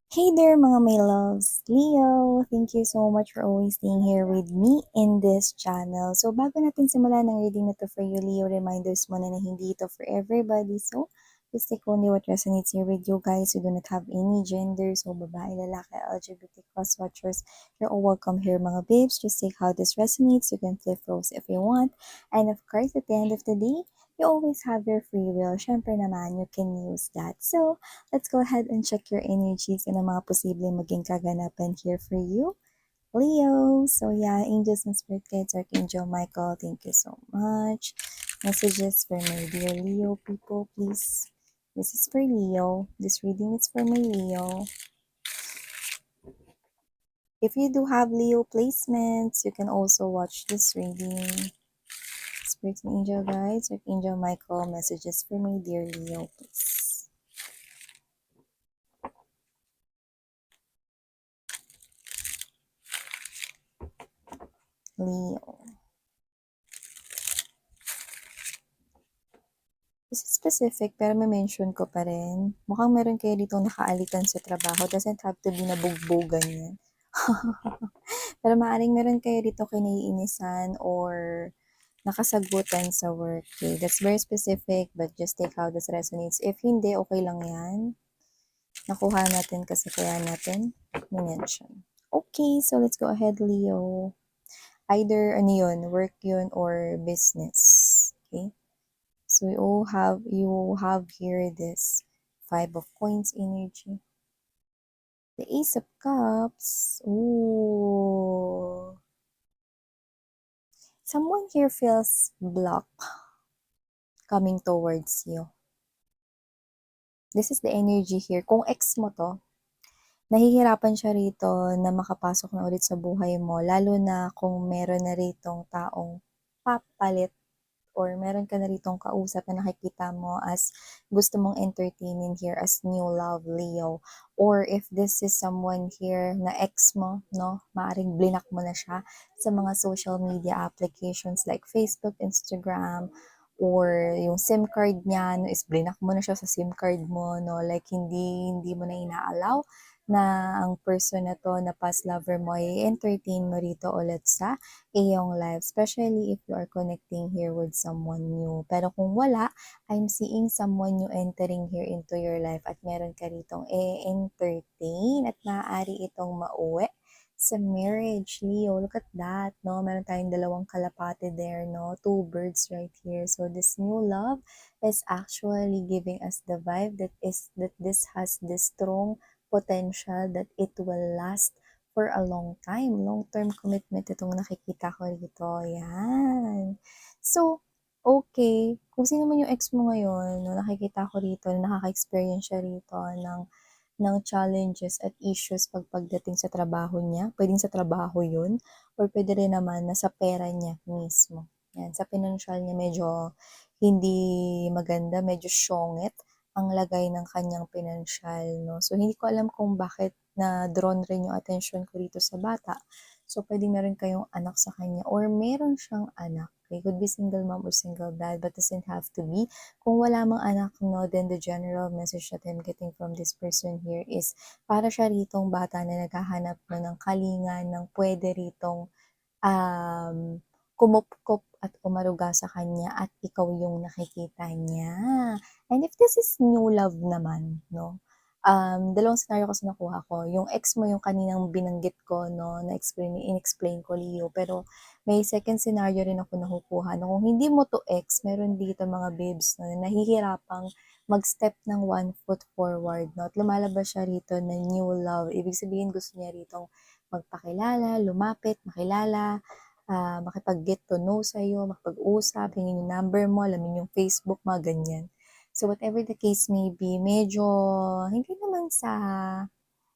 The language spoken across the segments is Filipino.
Hey there mga my loves! Leo, thank you so much for always staying here with me in this channel. So bago natin simulan ng reading na to for you, Leo, reminders muna na hindi ito for everybody. So just take only what resonates here with you guys. We do not have any gender. So babae, lalaki, LGBT plus watchers, you're all welcome here mga babes. Just take how this resonates. You can flip roles if you want. And of course, at the end of the day, you always have your free will. Syempre naman, you can use that. So let's go ahead and check your energies and ang mga posibleng maging kaganapan here for you, Leo. So yeah, angels and spirit guides, Archangel Michael, thank you so much. Messages for my dear Leo people, please. This is for Leo. This reading is for my Leo. If you do have Leo placements, you can also watch this reading. Spirit and angel guides, Archangel Michael, messages for my dear Leo, please. Leo. This is specific, pero may-mention ko pa rin. Mukhang meron kayo dito nakaalitan sa trabaho. Doesn't have to be nabugbugan yan. Pero maaaring meron kayo dito kinaiinisan or nakasagutan sa work. Okay? That's very specific, but just take how this resonates. If hindi, okay lang yan. Nakuha natin kasi kaya natin mention. Okay, so let's go ahead, Leo. Either ano yun, work yun or business. Okay? So you have here this Five of Coins energy. The Ace of Cups. Ooh. Someone here feels blocked coming towards you. This is the energy here. Kung ex mo to, nahihirapan siya rito na makapasok na ulit sa buhay mo, lalo na kung meron na ritong taong papalit or meron ka na ritong kausap na nakikita mo as gusto mong entertainin here as new love, Leo. Or if this is someone here na ex mo, no, maaring blinak mo na siya sa mga social media applications like Facebook, Instagram, or yung SIM card niya, no, is blinak mo na siya sa SIM card mo, no, like hindi mo na inaalaw na ang person na to na past lover mo ay entertain mo rito ulit sa iyong life, especially if you are connecting here with someone new. Pero kung wala, I'm seeing someone new entering here into your life at meron ka ritong entertain at maaari itong mauwi sa marriage, Leo. Look at that, no? Meron tayong dalawang kalapate there, no? Two birds right here. So this new love is actually giving us the vibe that this has this strong potential that it will last for a long time. Long-term commitment itong nakikita ko dito. Yan. So, okay. Kung sino man yung ex mo ngayon, no, nakikita ko rito, na nakaka-experience siya rito ng challenges at issues pagdating sa trabaho niya. Pwedeng sa trabaho yun, or pwede rin naman na sa pera niya mismo. Yan. Sa financial niya medyo hindi maganda, medyo syongit ang lagay ng kanyang pinansyal, no? So, hindi ko alam kung bakit na-drawn rin yung attention ko dito sa bata. So, pwede meron kayong anak sa kanya or meron siyang anak. Okay? Could be single mom or single dad, but doesn't have to be. Kung wala mang anak, no, then the general message that I'm getting from this person here is para siya ritong bata na naghahanap na ng kalinga, ng pwede ritong um, kumupkop at umaruga sa kanya at ikaw yung nakikita niya. And if this is new love naman, no? Dalawang scenario kasi nakuha ko. Yung ex mo yung kaninang binanggit ko, no, in-explain ko, Leo. Pero may second scenario rin ako nakukuha. No? Kung hindi mo to ex, meron dito mga babes no, na nahihirapang mag-step ng 1 foot forward. No? At lumalabas siya rito na new love. Ibig sabihin gusto niya rito magpakilala, lumapit, makilala, makipag-get to know sa'yo, makipag-usap, hingin yung number mo, alamin yung Facebook, mga ganyan. So whatever the case may be, medyo hindi naman sa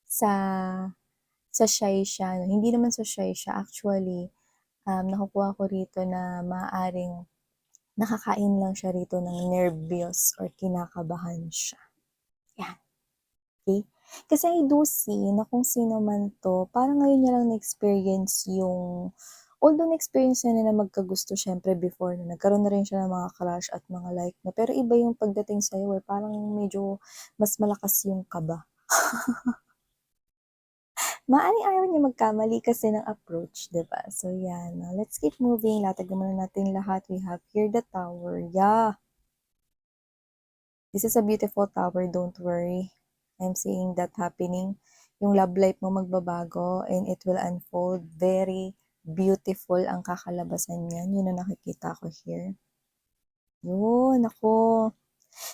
sa shy siya, no? Hindi naman sa shy siya. Actually, nakukuha ko rito na maaring nakakain lang siya rito ng nervyos or kinakabahan siya. Yan. Okay? Kasi I do see na kung sino man to, parang ngayon niya lang na-experience yung, although na-experience niya na magkagusto syempre before, na nagkaroon na rin siya ng mga crush at mga like na, pero iba yung pagdating sa'yo parang medyo mas malakas yung kaba. Maaaring ayaw niya magkamali kasi ng approach, 'di ba? So, yan, let's keep moving. Latag naman natin lahat. We have here the tower. Yeah, this is a beautiful tower, don't worry. I'm seeing that happening. Yung love life mo magbabago and it will unfold. Very beautiful ang kakalabasan niyan. Yun ang nakikita ko here. Yun, ako.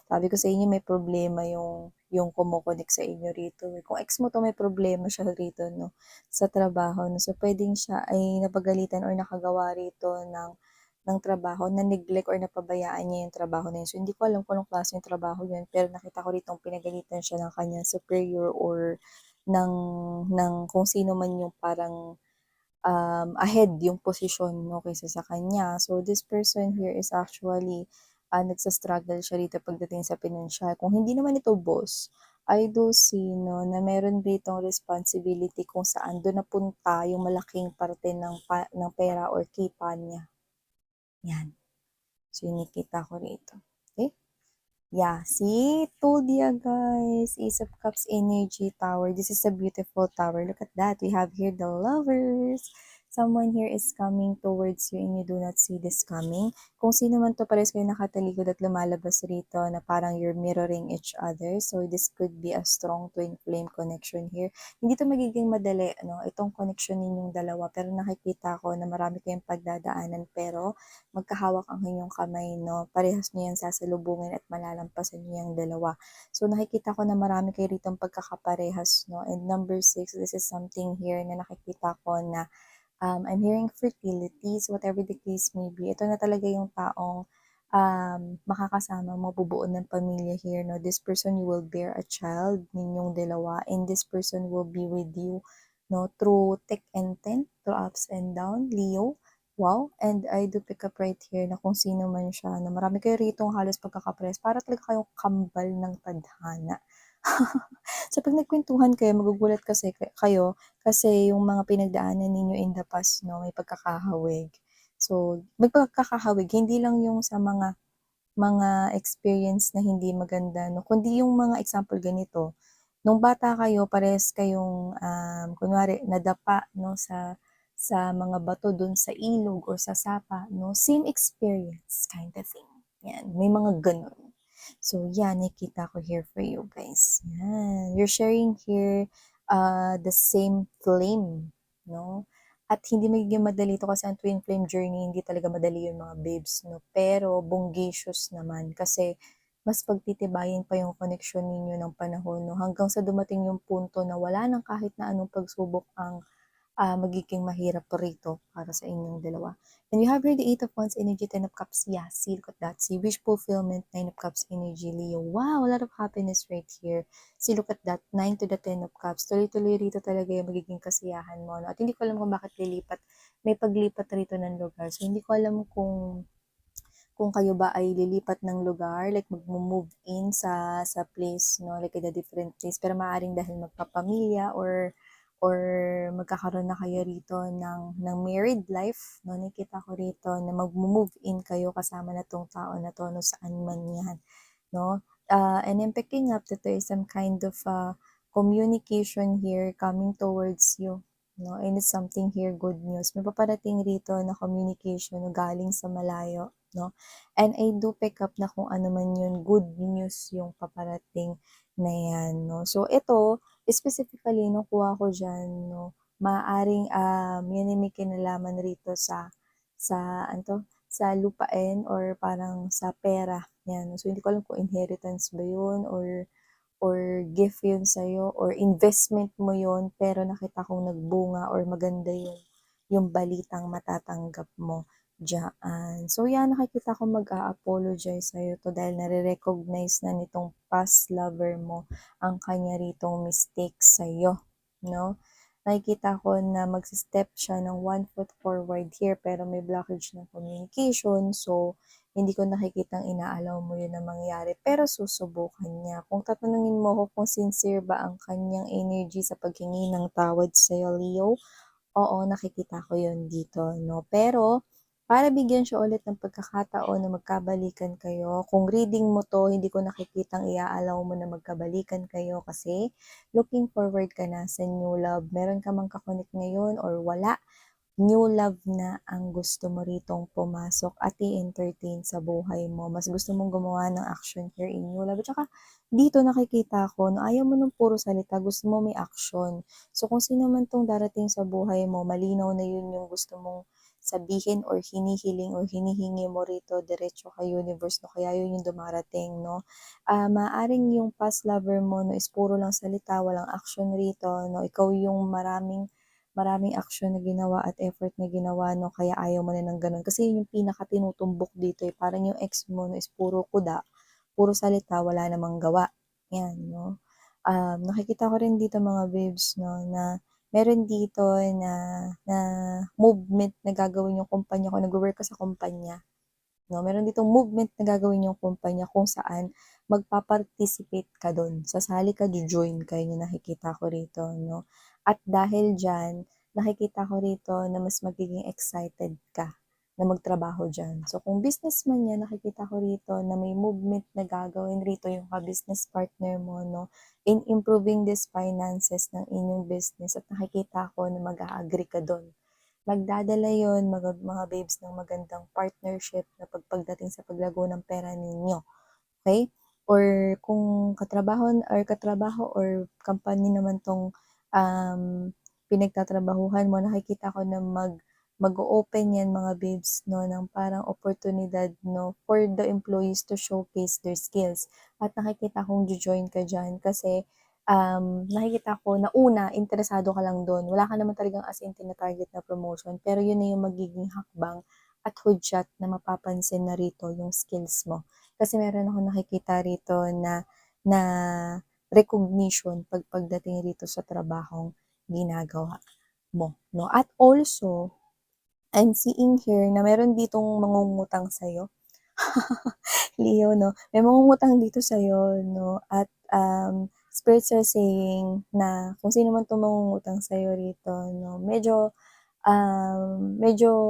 Sabi ko sa inyo may problema yung kumo-connect sa inyo rito, eh. Kung ex mo 'to may problema siya rito 'no, sa trabaho 'no. So, puwedeng siya ay napagalitan or nakagawa rito ng trabaho, na-neglect or napabayaan niya yung trabaho na yun. So, hindi ko alam kung anong klaseng trabaho yun, pero nakita ko ritong pinagalitan siya ng kanyang superior or ng ng kung sino man yung parang ahead yung posisyon mo kaysa sa kanya. So, this person here is actually, nagsa-struggle siya rito pagdating sa pinansyal. Kung hindi naman ito boss, I do see 'no, na meron ditong responsibility kung saan dun napunta yung malaking parte ng pera or kita niya, 'yan. So, yung nakita ko rito, okey? Yeah, see? Told ya guys, Ace of Cups energy tower. This is a beautiful tower. Look at that. We have here the lovers. Someone here is coming towards you and you do not see this coming. Kung sino man to, pares kayo nakatalikod at lumalabas rito na parang you're mirroring each other. So this could be a strong twin flame connection here. Hindi to magiging madali, no? Itong connection ninyong dalawa. Pero nakikita ko na marami kayong pagdadaanan. Pero magkahawak ang inyong kamay, no? Parehas niyo yan sasalubungin at malalampasan niyo yung dalawa. So, nakikita ko na marami kayo ritong pagkakaparehas, no? And number 6, this is something here na nakikita ko na I'm hearing fertility, so whatever the case may be, ito na talaga yung taong makakasama mo, bubuo ng pamilya here, no? This person, you will bear a child, ninyong dalawa, and this person will be with you, no? Through thick and thin, through ups and down, Leo. Wow, and I do pick up right here na kung sino man siya, na marami kayo ritong halos pagkakapares, para talaga kayong kambal ng tadhana. So, pag nagkwentuhan kayo, magugulat kasi kayo kasi yung mga pinagdaanan ninyo in the past 'no, may pagkakahawig. So, may pagkakahawig hindi lang yung sa mga experience na hindi maganda 'no, kundi yung mga example ganito, nung bata kayo parehas kayong, kunwari nadapa 'no, sa mga bato dun sa ilog or sa sapa 'no, same experience kind of thing, 'yan, may mga gano'n. So, yan nakikita ko here for you guys, yan. You're sharing here, the same flame 'no, at hindi magiging madali ito kasi ang twin flame journey hindi talaga madali yun mga babes 'no, pero bonggacious naman kasi mas pagtitibayin pa yung connection ninyo ng panahon 'no, hanggang sa dumating yung punto na wala ng kahit na anong pagsubok ang magiging mahirap rito para sa inyong dalawa. And we have here the 8 of Wands energy, 10 of Cups. Yeah, see, look at that. See, wish fulfillment, 9 of Cups energy, Leo. Wow, a lot of happiness right here. See, look at that. 9 to the 10 of Cups. Tuloy-tuloy rito talaga yung magiging kasiyahan mo. No? At hindi ko alam kung bakit lilipat. May paglipat rito ng lugar. So, hindi ko alam kung kayo ba ay lilipat ng lugar, like mag-move in sa place, no, like in a different place, pero maaaring dahil magpapamilya or magkakaroon na kayo rito ng married life, no, nakita ko rito na mag-move in kayo kasama na tong tao na to, no, saan man yan, no, and I'm picking up that there is some kind of communication here coming towards you, no, and it's something here, good news, may paparating rito na communication no, galing sa malayo, no? And I do pick up na kung ano man yun, good news yung paparating na yan, no? So, ito, specifically, no, kuha ko dyan, no, maaaring, yan ay may kinalaman rito ano to, sa lupain or parang sa pera, yan. So, hindi ko alam kung inheritance ba yun or gift yun sa'yo or investment mo yun pero nakita kong nagbunga or maganda yung balitang matatanggap mo diyaan. So yan, nakikita ko mag-a-apologize sa'yo to dahil nare-recognize na nitong past lover mo ang kanya ritong mistake sa'yo, no? Nakikita ko na mag-step siya ng 1 foot forward here pero may blockage ng communication. So, hindi ko nakikitang inaalaw mo yun na mangyari, pero susubukan niya. Kung tatanungin mo ko kung sincere ba ang kanyang energy sa paghingi ng tawad sa'yo, Leo, oo, nakikita ko yun dito, no? Pero, para bigyan siya ulit ng pagkakataon na magkabalikan kayo. Kung reading mo 'to, hindi ko nakikitang iaalaw mo na magkabalikan kayo kasi looking forward ka na sa new love. Meron ka mang ka-connect ngayon or wala, new love na ang gusto mo ritong pumasok at i-entertain sa buhay mo. Mas gusto mong gumawa ng action here in new love. At saka dito nakikita ko na ayaw mo ng puro salita, gusto mo may action. So kung sino man tong darating sa buhay mo, malinaw na yun yung gusto mong sabihin or hinihiling or hinihingi mo rito diretso kay universe, no? Kaya yun yung dumarating, no? Maaring yung past lover mo, no, is puro lang salita, walang action rito, no? Ikaw yung maraming maraming action na ginawa at effort na ginawa, no? Kaya ayaw mo na ng ganun. Kasi yun yung pinaka tinutumbok dito, eh. Parang yung ex mo, no, is puro kuda, puro salita, wala namang gawa. Yan, no? Nakikita ko rin dito mga babes, no, na meron dito na movement na gagawin yung kumpanya kung nagwo-work ka sa kumpanya, 'no? Meron ditong movement na gagawin yung kumpanya kung saan magpa-participate ka dun, sasali ka, jo-join ka, yun yung nakikita ko rito, 'no? At dahil diyan, nakikita ko rito na mas magiging excited ka na magtrabaho diyan. So kung businessman yan, nakikita ko rito na may movement na gagawin rito yung ka-business partner mo, 'no, in improving these finances ng inyong business at nakikita ko na mag-a-agree ka dun. Magdadala yon mga babes ng magandang partnership na pagdating sa paglago ng pera ninyo, okay? Or kung katrabaho or company naman 'tong, um, pinagtatrabahuhan mo, nakikita ko na mag-o-open 'yan mga babes 'no, ng parang oportunidad 'no, for the employees to showcase their skills. At nakikita kong jo-join ka diyan kasi nakikita ko na una, interesado ka lang dun. Wala ka naman talagang as in tina-target na promotion, pero yun na yung magiging hakbang at hudyat na mapapansin na rito yung skills mo. Kasi meron akong nakikita rito na recognition pagdating rito sa trabahong ginagawa mo, 'no? At also, I'm seeing here na meron ditong mangungutang sa'yo. Leo, 'no? May mangungutang dito sa'yo, 'no? At, spirits are saying na kung sino man 'tong mangungutang sa'yo rito, 'no, medyo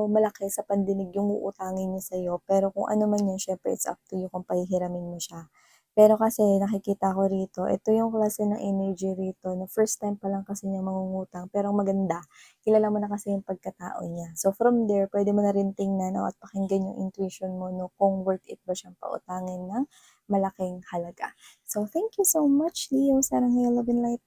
malaki sa pandinig yung uutangin niya sa'yo. Pero kung ano man yan, syempre it's up to you kung pahihiramin mo siya. Pero kasi nakikita ko rito, ito yung klase ng energy rito na first time pa lang kasi niya mangungutang, pero maganda. Kilala mo na kasi yung pagkatao niya. So from there, pwede mo na rin tingnan at pakinggan yung intuition mo, no, kung worth it ba siyang pautangin ng malaking halaga. So thank you so much, Leo. Sarang Love and Light.